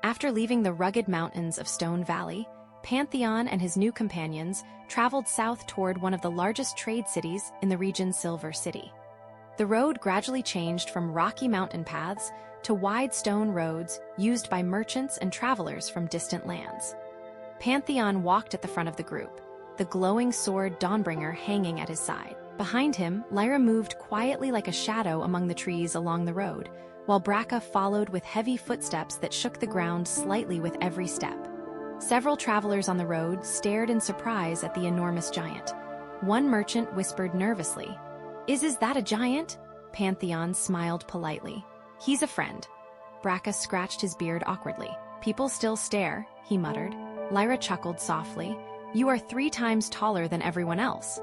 After leaving the rugged mountains of Stone Valley, Pantheon and his new companions traveled south toward one of the largest trade cities in the region, Silver City. The road gradually changed from rocky mountain paths to wide stone roads used by merchants and travelers from distant lands. Pantheon walked at the front of the group, the glowing sword Dawnbringer hanging at his side. Behind him, Lyra moved quietly like a shadow among the trees along the road, while Brakka followed with heavy footsteps that shook the ground slightly with every step. Several travelers on the road stared in surprise at the enormous giant. One merchant whispered nervously, Is that a giant?" Pantheon smiled politely. "He's a friend." Brakka scratched his beard awkwardly. "People still stare," he muttered. Lyra chuckled softly. "You are 3 times taller than everyone else."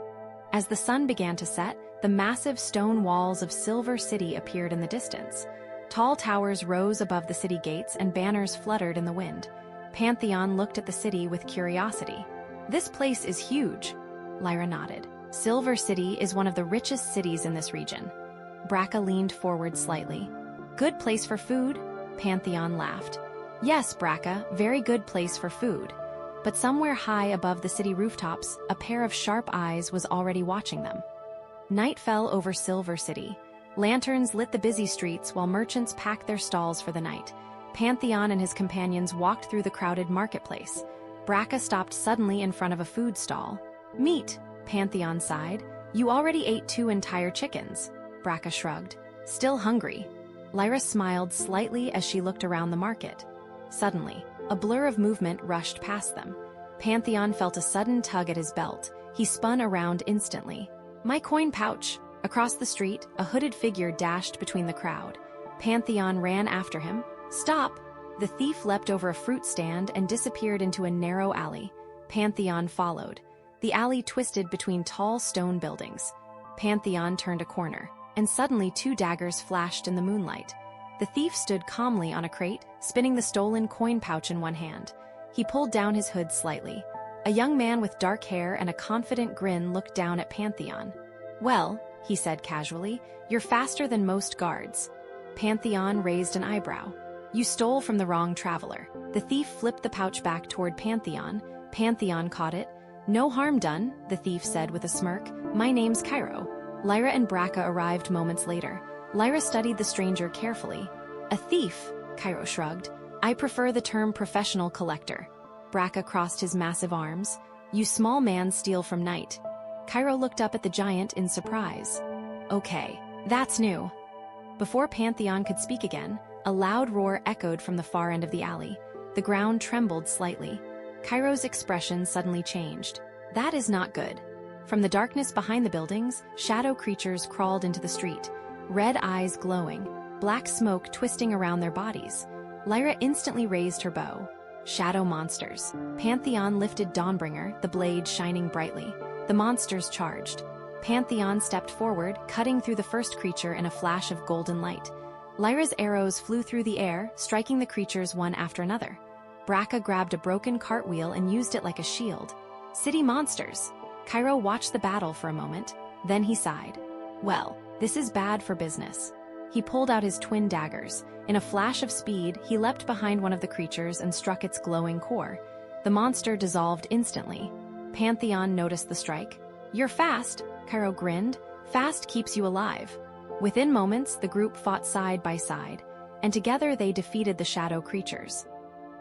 As the sun began to set, the massive stone walls of Silver City appeared in the distance. Tall towers rose above the city gates and banners fluttered in the wind. Pantheon looked at the city with curiosity. "This place is huge." Lyra nodded. "Silver City is one of the richest cities in this region." Brakka leaned forward slightly. "Good place for food?" Pantheon laughed. "Yes, Brakka, very good place for food." But somewhere high above the city rooftops, a pair of sharp eyes was already watching them. Night fell over Silver City. Lanterns lit the busy streets while merchants packed their stalls for the night. Pantheon and his companions walked through the crowded marketplace. Brakka stopped suddenly in front of a food stall. "Meat," Pantheon sighed. "You already ate 2 entire chickens." Brakka shrugged. "Still hungry." Lyra smiled slightly as she looked around the market. Suddenly, a blur of movement rushed past them. Pantheon felt a sudden tug at his belt. He spun around instantly. "My coin pouch!" Across the street, a hooded figure dashed between the crowd. Pantheon ran after him. "Stop!" The thief leapt over a fruit stand and disappeared into a narrow alley. Pantheon followed. The alley twisted between tall stone buildings. Pantheon turned a corner, and suddenly 2 daggers flashed in the moonlight. The thief stood calmly on a crate, spinning the stolen coin pouch in one hand. He pulled down his hood slightly. A young man with dark hair and a confident grin looked down at Pantheon. "Well," he said casually, "you're faster than most guards." Pantheon raised an eyebrow. "You stole from the wrong traveler." The thief flipped the pouch back toward Pantheon. Pantheon caught it. "No harm done," the thief said with a smirk. "My name's Kiro." Lyra and Brakka arrived moments later. Lyra studied the stranger carefully. "A thief," Kiro shrugged. "I prefer the term professional collector." Brakka crossed his massive arms. "You small man steal from night." Kiro looked up at the giant in surprise. "Okay, that's new." Before Pantheon could speak again, a loud roar echoed from the far end of the alley. The ground trembled slightly. Kiro's expression suddenly changed. "That is not good." From the darkness behind the buildings, shadow creatures crawled into the street, red eyes glowing, black smoke twisting around their bodies. Lyra instantly raised her bow. Shadow monsters. Pantheon lifted Dawnbringer, the blade shining brightly. The monsters charged. Pantheon stepped forward, cutting through the first creature in a flash of golden light. Lyra's arrows flew through the air, striking the creatures one after another. Brakka grabbed a broken cartwheel and used it like a shield. "City monsters." Kiro watched the battle for a moment, then he sighed. "Well, this is bad for business." He pulled out his twin daggers. In a flash of speed, he leapt behind one of the creatures and struck its glowing core. The monster dissolved instantly. Pantheon noticed the strike. "You're fast," Kiro grinned. "Fast keeps you alive." Within moments, the group fought side by side, and together they defeated the shadow creatures.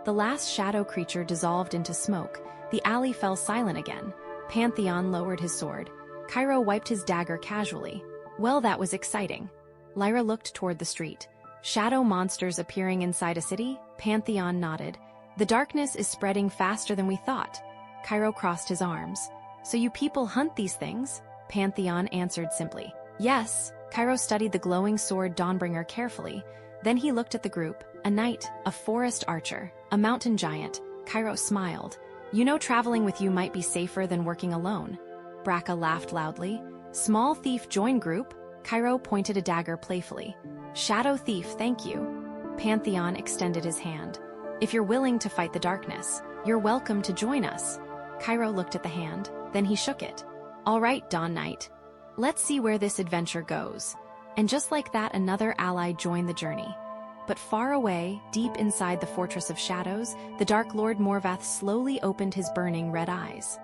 The last shadow creature dissolved into smoke. The alley fell silent again. Pantheon lowered his sword. Kiro wiped his dagger casually. "Well, that was exciting." Lyra looked toward the street. "Shadow monsters appearing inside a city?" Pantheon nodded. "The darkness is spreading faster than we thought." Kiro crossed his arms. "So you people hunt these things?" Pantheon answered simply. "Yes." Kiro studied the glowing sword Dawnbringer carefully. Then he looked at the group. A knight, a forest archer, a mountain giant. Kiro smiled. "You know, traveling with you might be safer than working alone." Brakka laughed loudly. "Small thief join group?" Kiro pointed a dagger playfully. "Shadow thief, thank you." Pantheon extended his hand. "If you're willing to fight the darkness, you're welcome to join us." Kiro looked at the hand, then he shook it. "All right, Dawn Knight. Let's see where this adventure goes." And just like that, another ally joined the journey. But far away, deep inside the Fortress of Shadows, the Dark Lord Morvath slowly opened his burning red eyes.